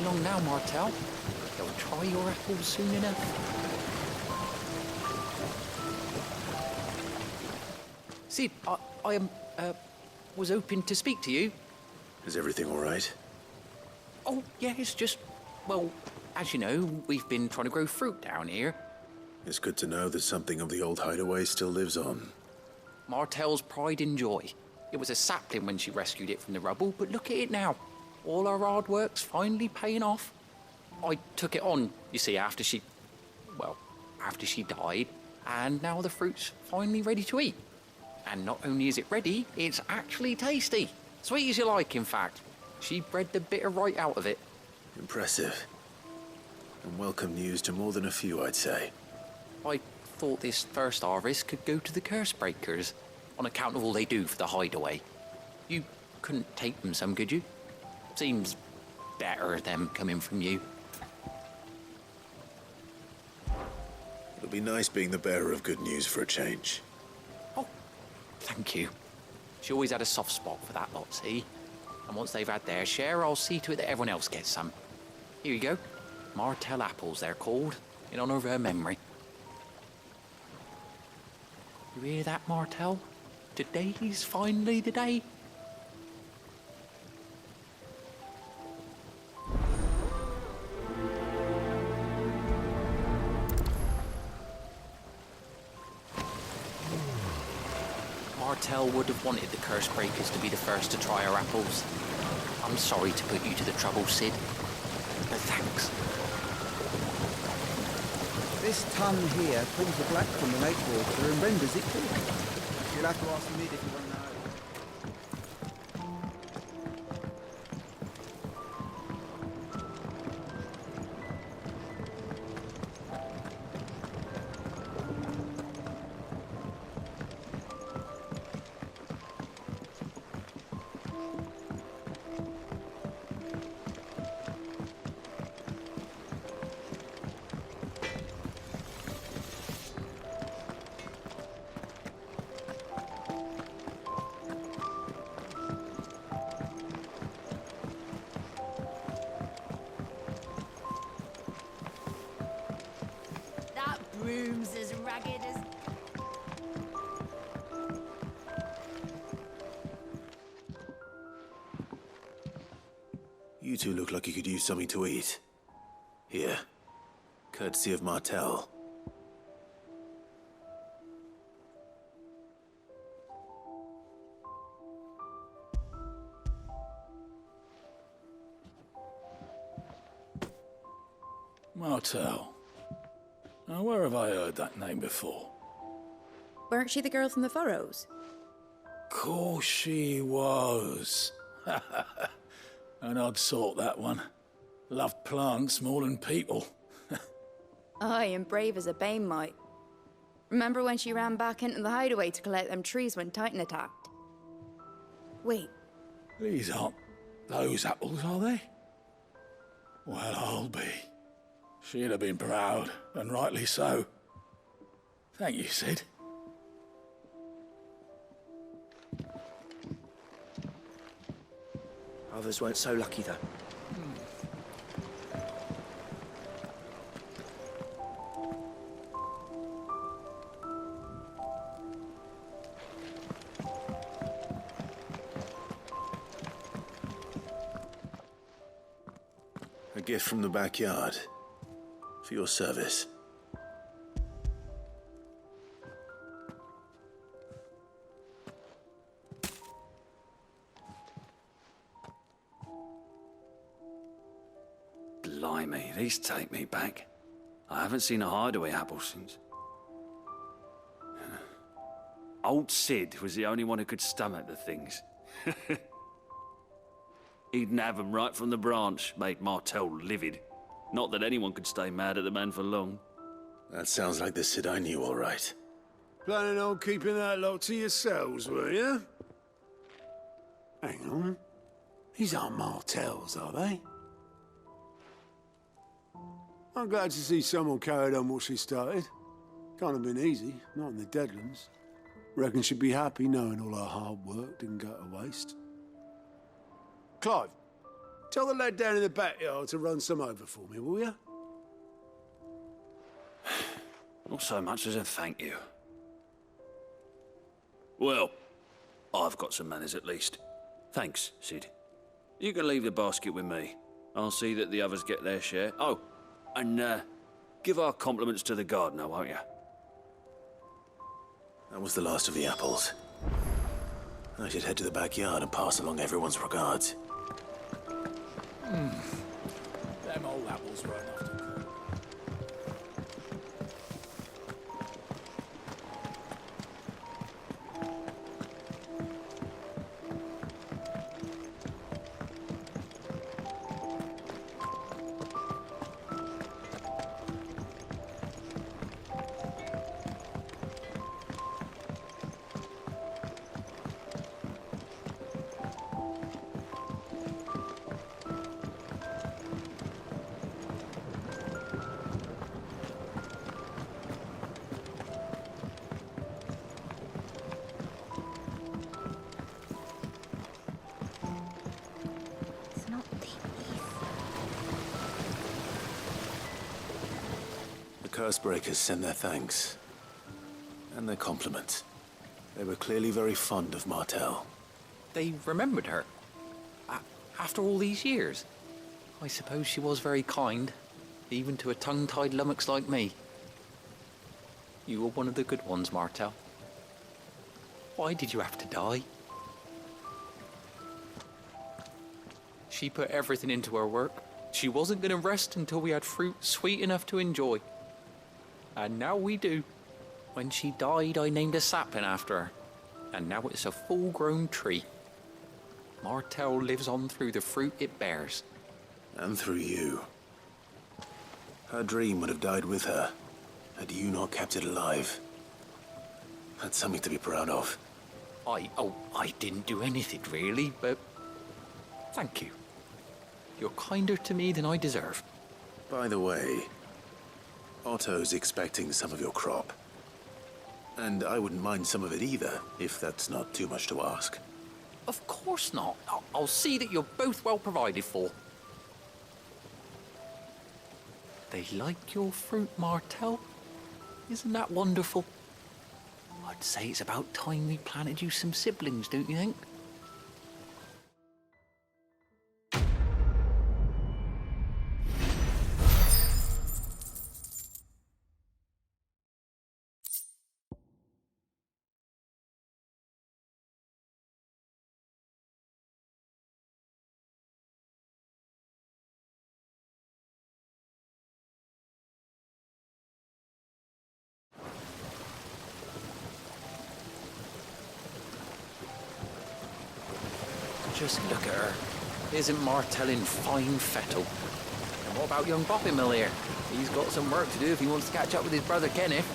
long now, Martelle. You'll try your apples soon enough. Sid, I was hoping to speak to you. Is everything all right? Oh, yeah, it's just, well, as you know, we've been trying to grow fruit down here. It's good to know that something of the old hideaway still lives on. Martelle's pride and joy. It was a sapling when she rescued it from the rubble, but look at it now. All our hard work's finally paying off. I took it on, you see, after she died, and now the fruit's finally ready to eat. And not only is it ready, it's actually tasty. Sweet as you like, in fact. She bred the bitter right out of it. Impressive. And welcome news to more than a few, I'd say. I thought this first harvest could go to the curse breakers, on account of all they do for the hideaway. You couldn't take them some, could you? Seems better them coming from you. It'll be nice being the bearer of good news for a change. Oh, thank you. She always had a soft spot for that lot, see? And once they've had their share, I'll see to it that everyone else gets some. Here you go. Martelle apples, they're called, in honour of her memory. You hear that, Martelle? Today's finally the day. Martelle would have wanted the curse breakers to be the first to try her apples. I'm sorry to put you to the trouble, Sid, but thanks. This tun here pulls the black from the lake water and renders it clear. You'll have to ask Mid if you want to know. Room's as ragged as... You two look like you could use something to eat. Here. Courtesy of Martelle. Martelle. Now, where have I heard that name before? Weren't she the girl from the Furrows? Course she was. An odd sort, that one. Loved plants more than people. Aye, and brave as a bane might. Remember when she ran back into the hideaway to collect them trees when Titan attacked? Wait. These aren't those apples, are they? Well, I'll be. She'd have been proud, and rightly so. Thank you, Sid. Others weren't so lucky, though. A gift from the backyard. For your service. Blimey, these take me back. I haven't seen a hideaway apple since. Old Sid was the only one who could stomach the things. He'd nab 'em right from the branch, made Martelle livid. Not that anyone could stay mad at the man for long. That sounds like the Sid I knew, all right. Planning on keeping that lot to yourselves, were you? Hang on. These aren't Martelle's, are they? I'm glad to see someone carried on what she started. Can't have been easy, not in the Deadlands. Reckon she'd be happy knowing all her hard work didn't go to waste. Clive, Tell the lad down in the backyard to run some over for me, will you? Not so much as a thank you. Well, I've got some manners at least. Thanks, Sid. You can leave the basket with me. I'll see that the others get their share. Oh, and give our compliments to the gardener, won't you? That was the last of the apples. I should head to the backyard and pass along everyone's regards. Them old apples were enough to cook. The Cursebreakers send their thanks. And their compliments. They were clearly very fond of Martelle. They remembered her. After all these years. I suppose she was very kind, even to a tongue-tied lummox like me. You were one of the good ones, Martelle. Why did you have to die? She put everything into her work. She wasn't going to rest until we had fruit sweet enough to enjoy. And now we do. When she died, I named a sapling after her. And now it's a full-grown tree. Martelle lives on through the fruit it bears. And through you. Her dream would have died with her, had you not kept it alive. That's something to be proud of. I didn't do anything really, but thank you. You're kinder to me than I deserve. By the way, Otto's expecting some of your crop. And I wouldn't mind some of it either, if that's not too much to ask. Of course not. I'll see that you're both well provided for. They like your fruit, Martelle. Isn't that wonderful? I'd say it's about time we planted you some siblings, don't you think? Just look at her. Isn't Martelle in fine fettle? And what about young Boppy Mill here? He's got some work to do if he wants to catch up with his brother Kenneth.